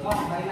Jam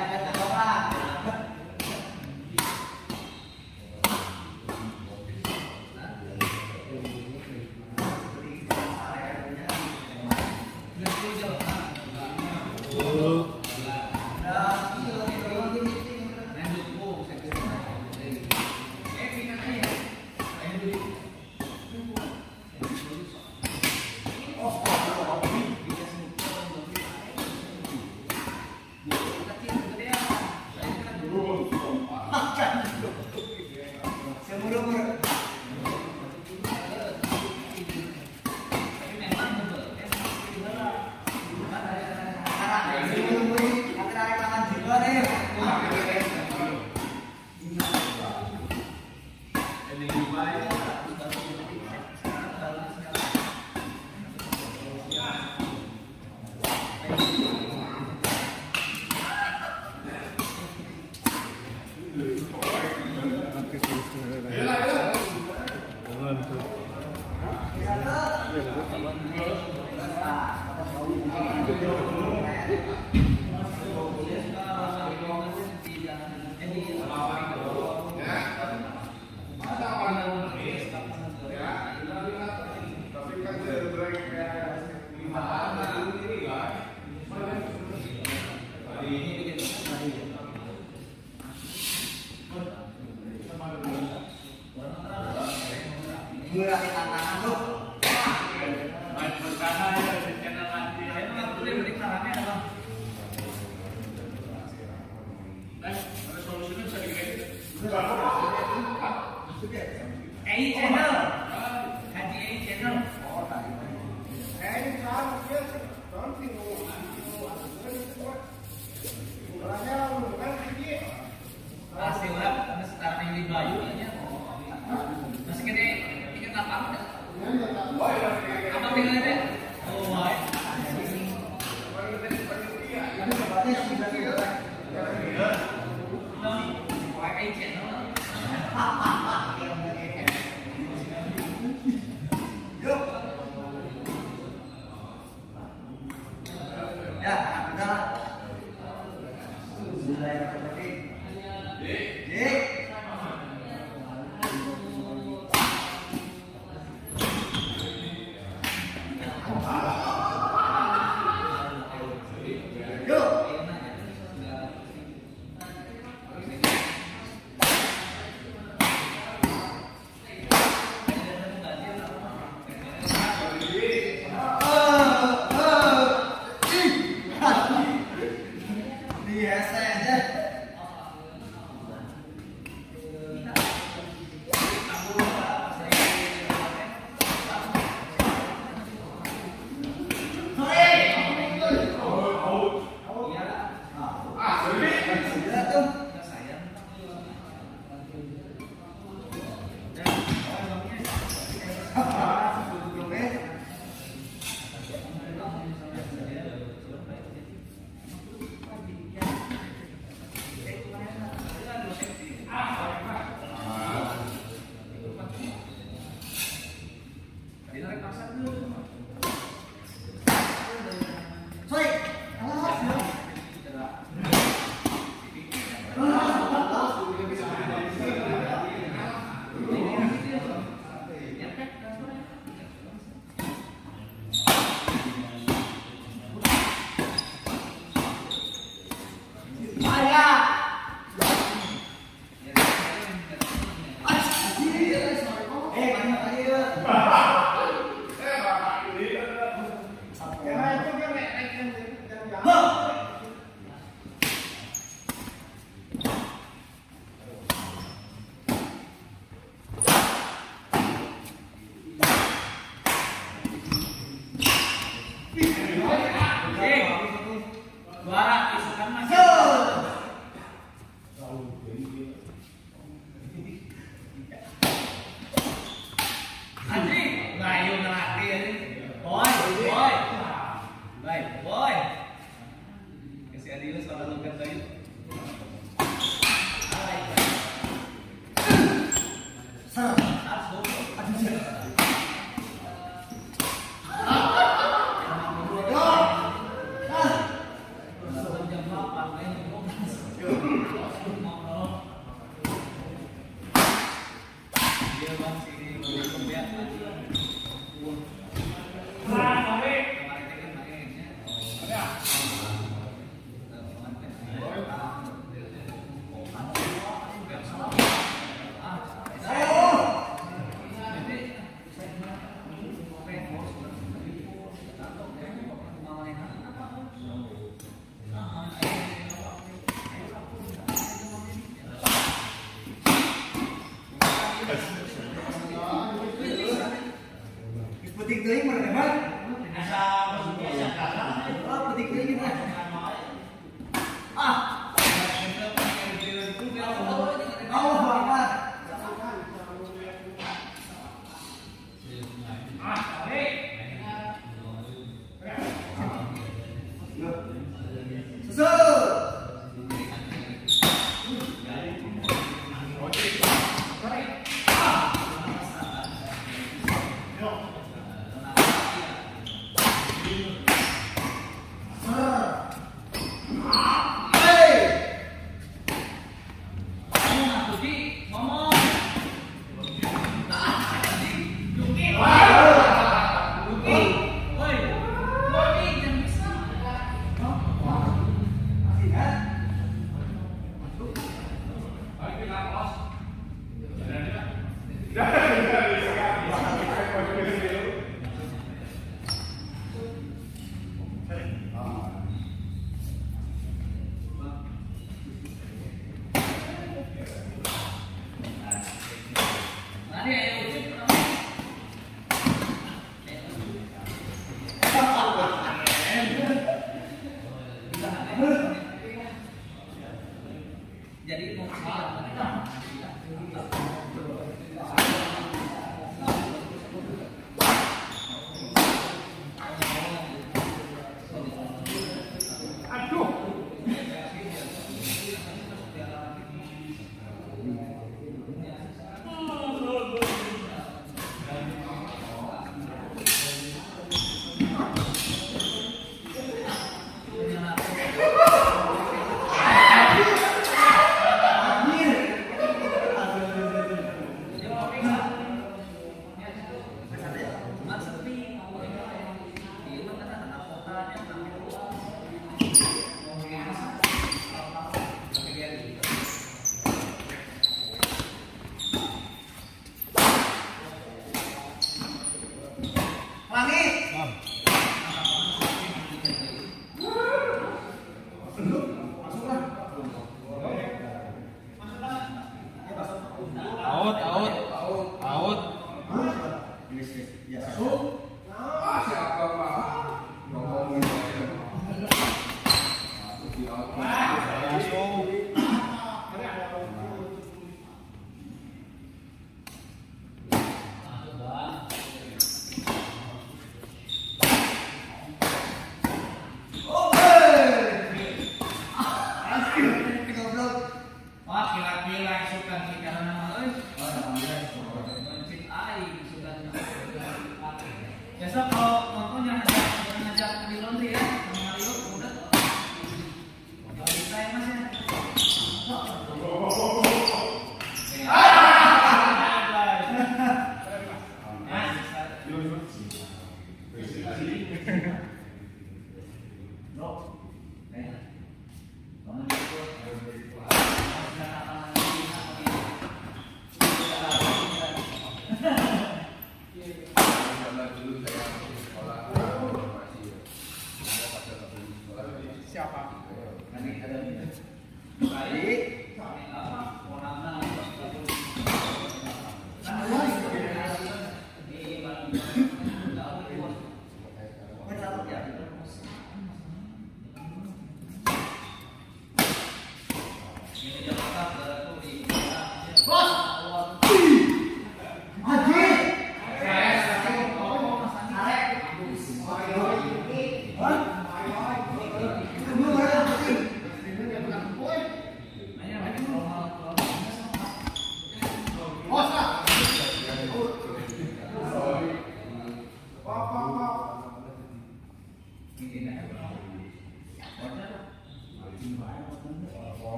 8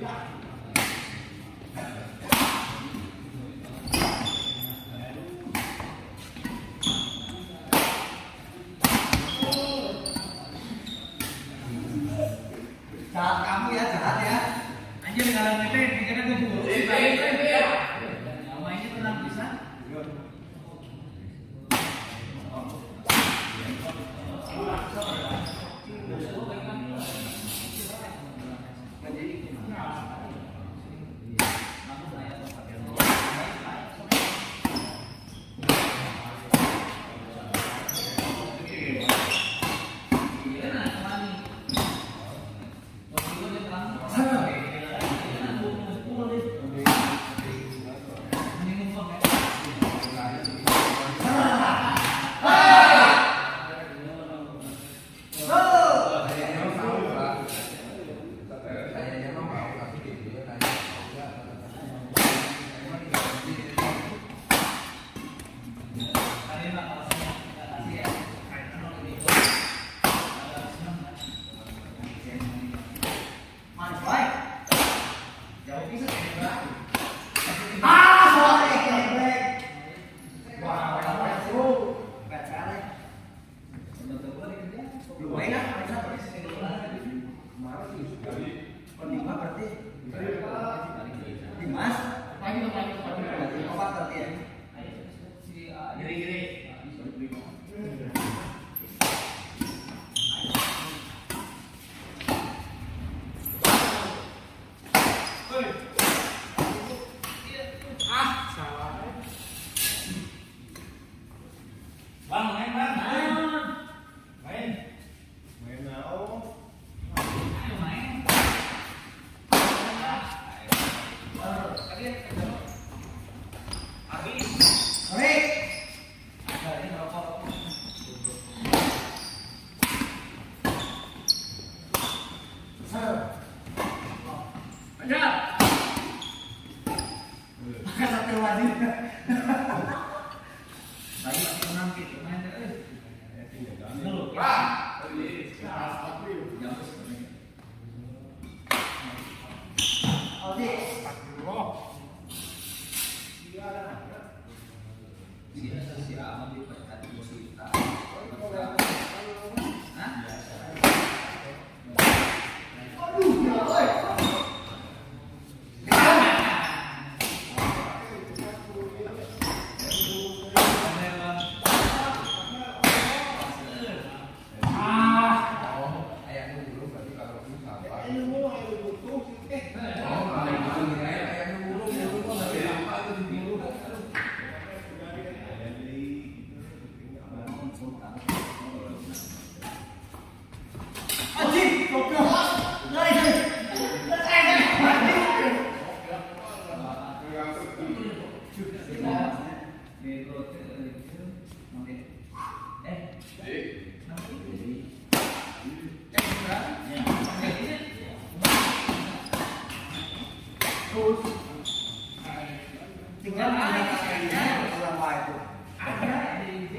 Jahat kamu ya, jahat ya. Anjir kalau ngepet, karena gue buruk. Mainnya tenang bisa. Tinggal menggunakannya selama itu. Ada di IG.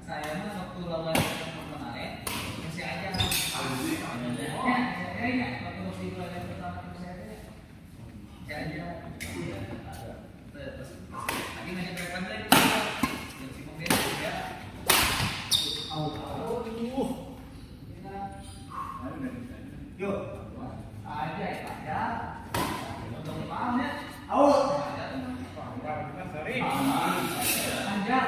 Saya mah waktu lawan kemarin masih aja. Ya, ya, waktu masih belajar pertama saya aja. Ya aja. Lagi ngajak rekan lagi. Yang si pembeli ya. Yuk. Aja ya. Untuk paham ya. Out. Anjak.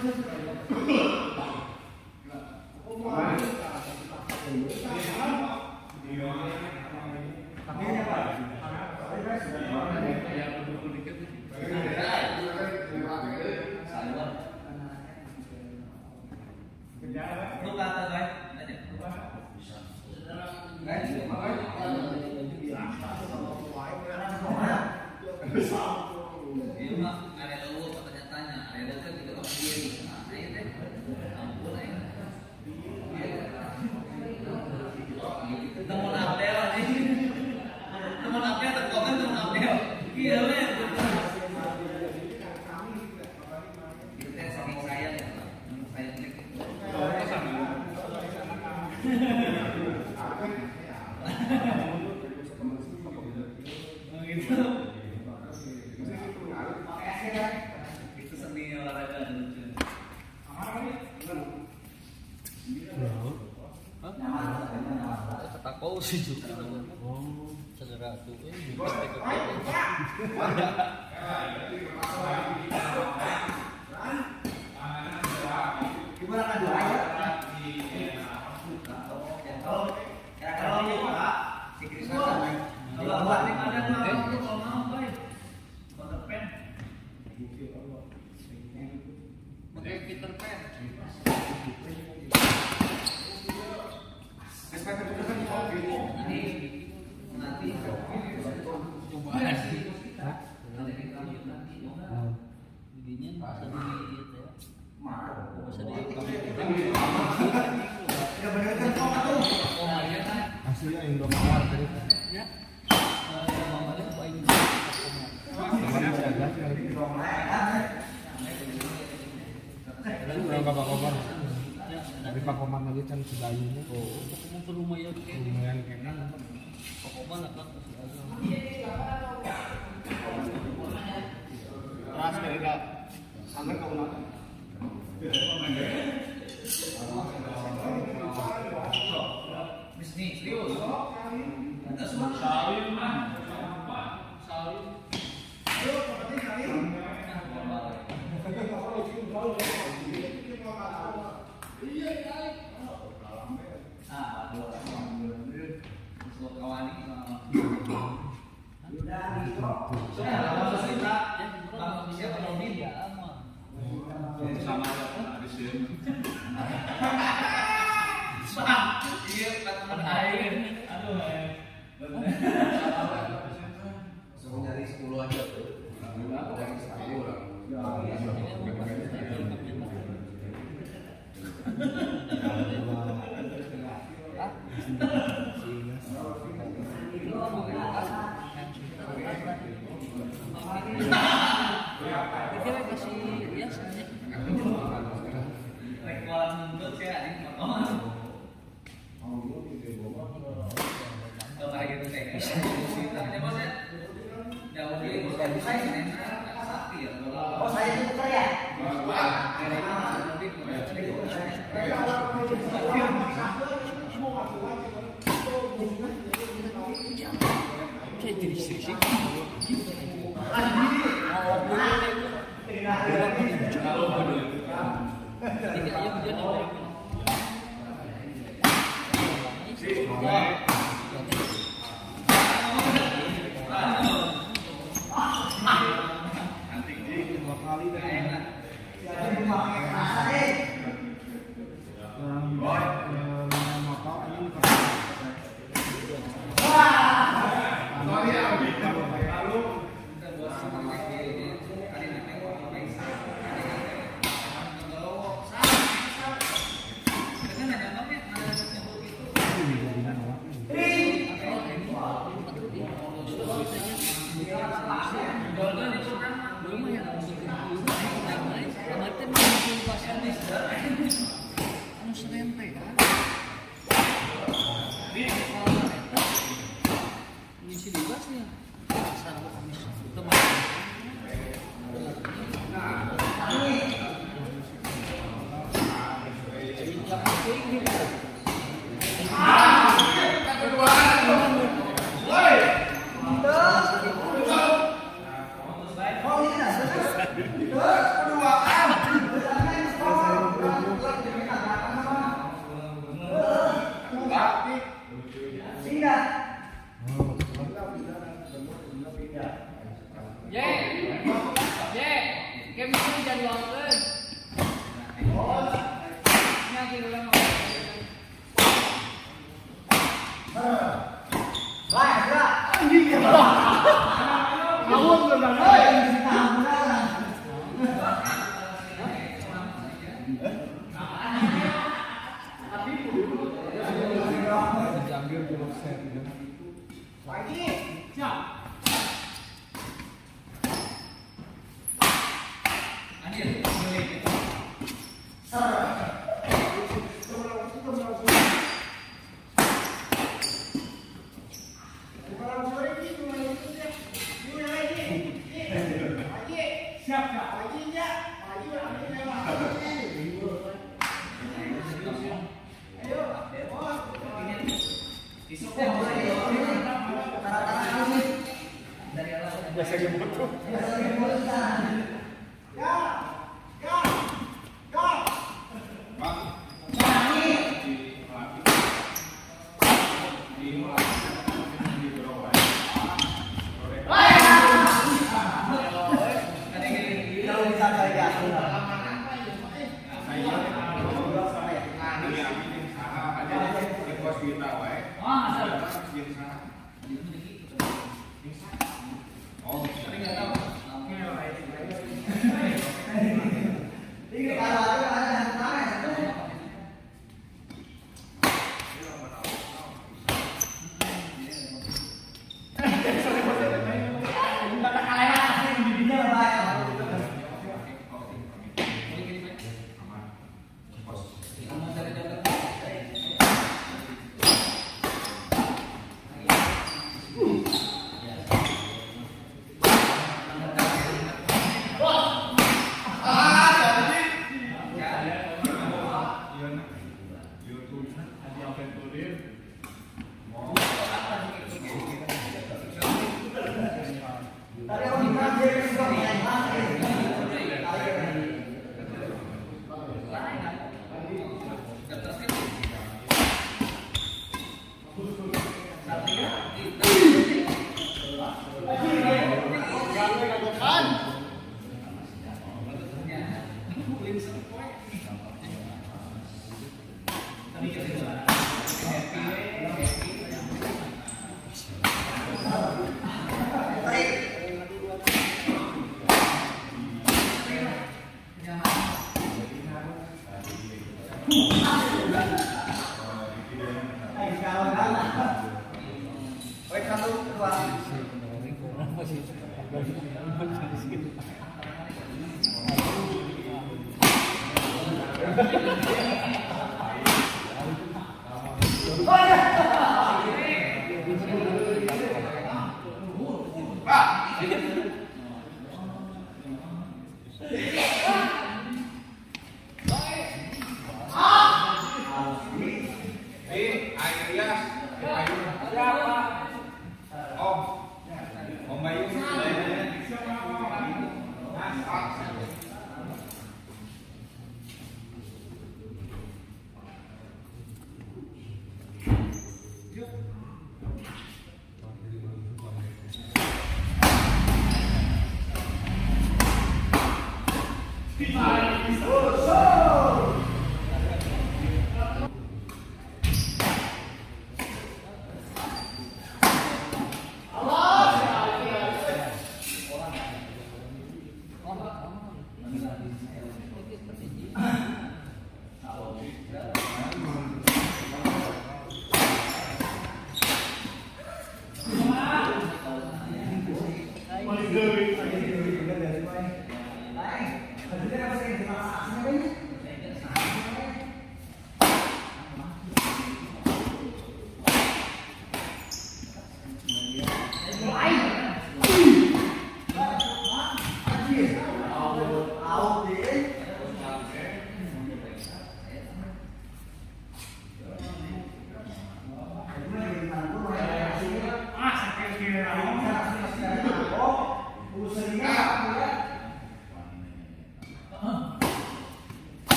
Lu kata guys, aja. Iya mah, ada tahu katanya tanya, ada kan juga kamu sendiri. Nah, ayo deh, ampun ayo. Temen Abdel nih, temen Abdel terkomen temen Abdel. Iya men. Kita saking sayang ya, sayang klik. Gitu. Itu seni olahraga lucu. Kata kau sih juga. Oh, segera tuh. Gimana kan dua aja? Kalau buat yang ada tuh kalau mau baik. Peter Pan. Pakai Peter Pan. Ini nanti cobaan sih. Beginian bisa dilihat ya. Bisa dilihat. Ya bener kan kok tuh. Oh iya kan. Hasilnya yang 2 mawar tadi. Ya. Mamanya baik. Kemarin saya gas lagi. Kalau Bapak Komar, dari Pak Komar lagi kan sebelumnya. Oh, mau ke rumah ya kayak Lumayan kenan. pokok mana kan? Keras dari kak. Sampai ke rumah. Bisnis serius. Ada semua. Dari 10 aja tuh. Dari 10 orang. Kira kasih biasa aja. Rekuan muntut ya, ini potongan. Kalau kayak gitu kayak bisa. Tapi bosnya jauh lebih bisa sakti ya. Oh, saya itu tuker ya? Kayak jadi sih. Biasanya betul.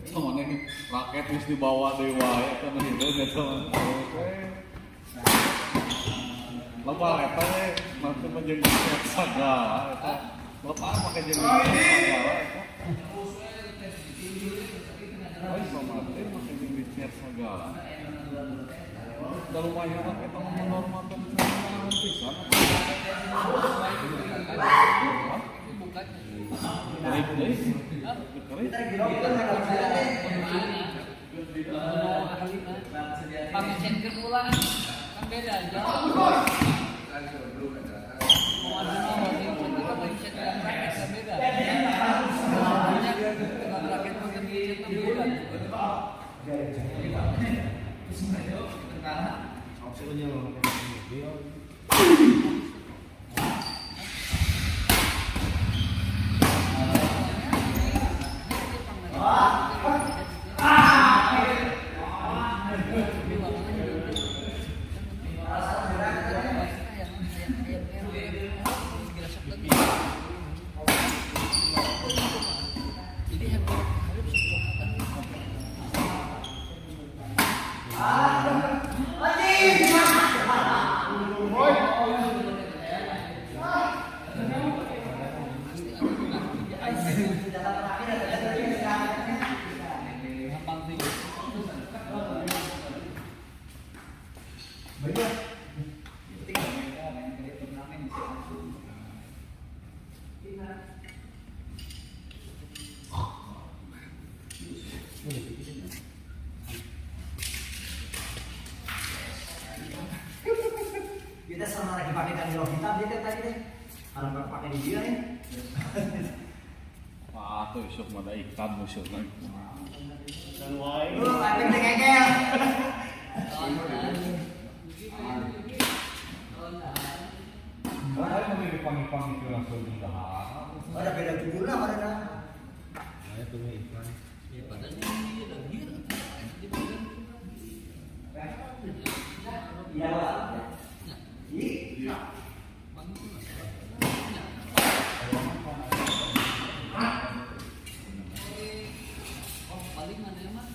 Temen ini raket terus dibawa dewa ya temen itu ya temen. Lepas eta teh mampu menjadi segala eta. Lepas pakai jadi segala eta. Oh, sama teh pakai jadi segala. Kalau banyak kan kita menghormatkan orang pisan. Pamicen ke pulang kan beda aja. Mau ada nomor yang kita pamicen dengan rakyat kan beda. Banyak dengan rakyat pamicen itu beda. Kita sama lagi pakai kandilo hitam dia kan tadi deh. Orang pakai di dia nih. Ah, tuh isuk mana ikan musuh kan. Lu pakai kegel. Kalau mau dipanggil itu langsung ditahan. Ada beda tubuh lah pada. Saya tuh ikan. Ya padahal ini lagi. Iya, Pak. Iya. Oh, paling ada yang mah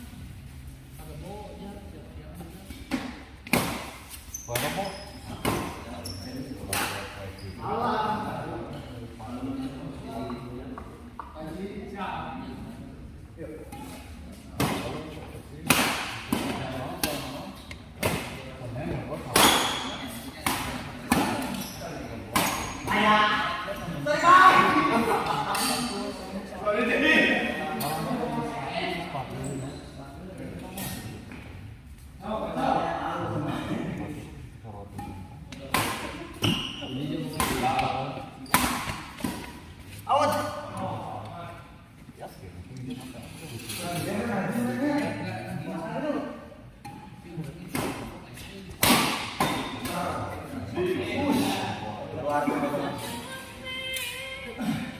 ada baunya, siap-siap. Kalau mau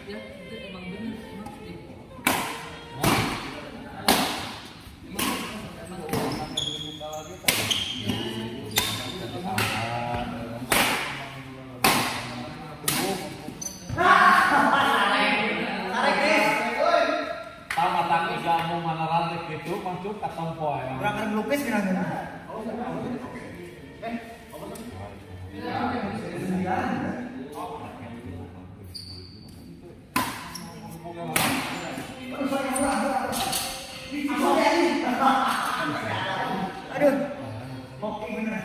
Ya, itu emang benar, emang sedih. tamatang igamu mana rantai gitu, masuk ke tompo ya. Berangkat melukis kan. Aduh. Oke bener.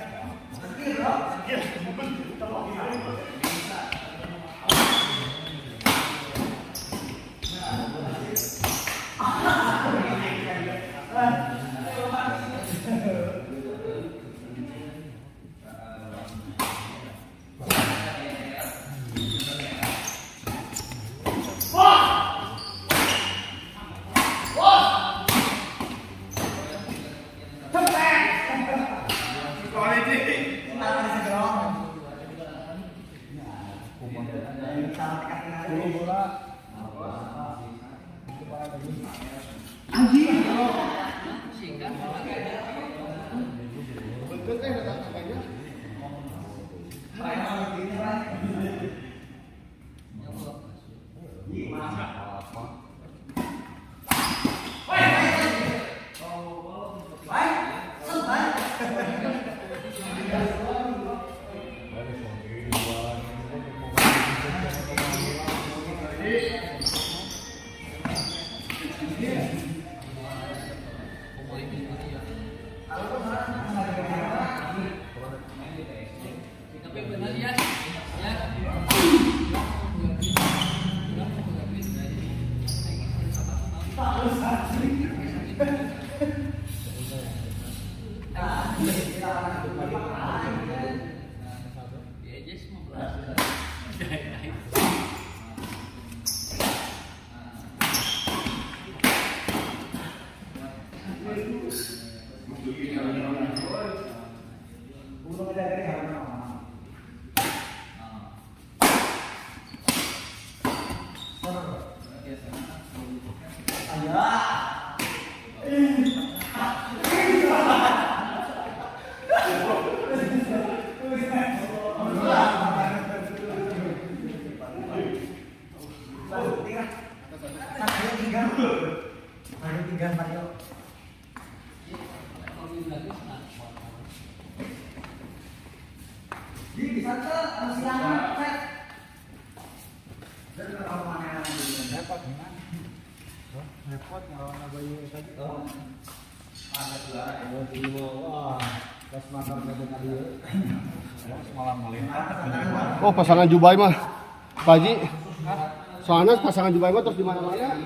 Dulu bola. Itu para lagi. Singkat. Betul kan datang katanya. Tapi benar ya. Ya. Ya, just mau Repot ngelawan Abayu tadi. Wah, pas makan dengan dia. Malam melintas. Oh, pasangan Jubai mah. Pak Haji. Soalnya pasangan Jubai mah terus di mana-mana.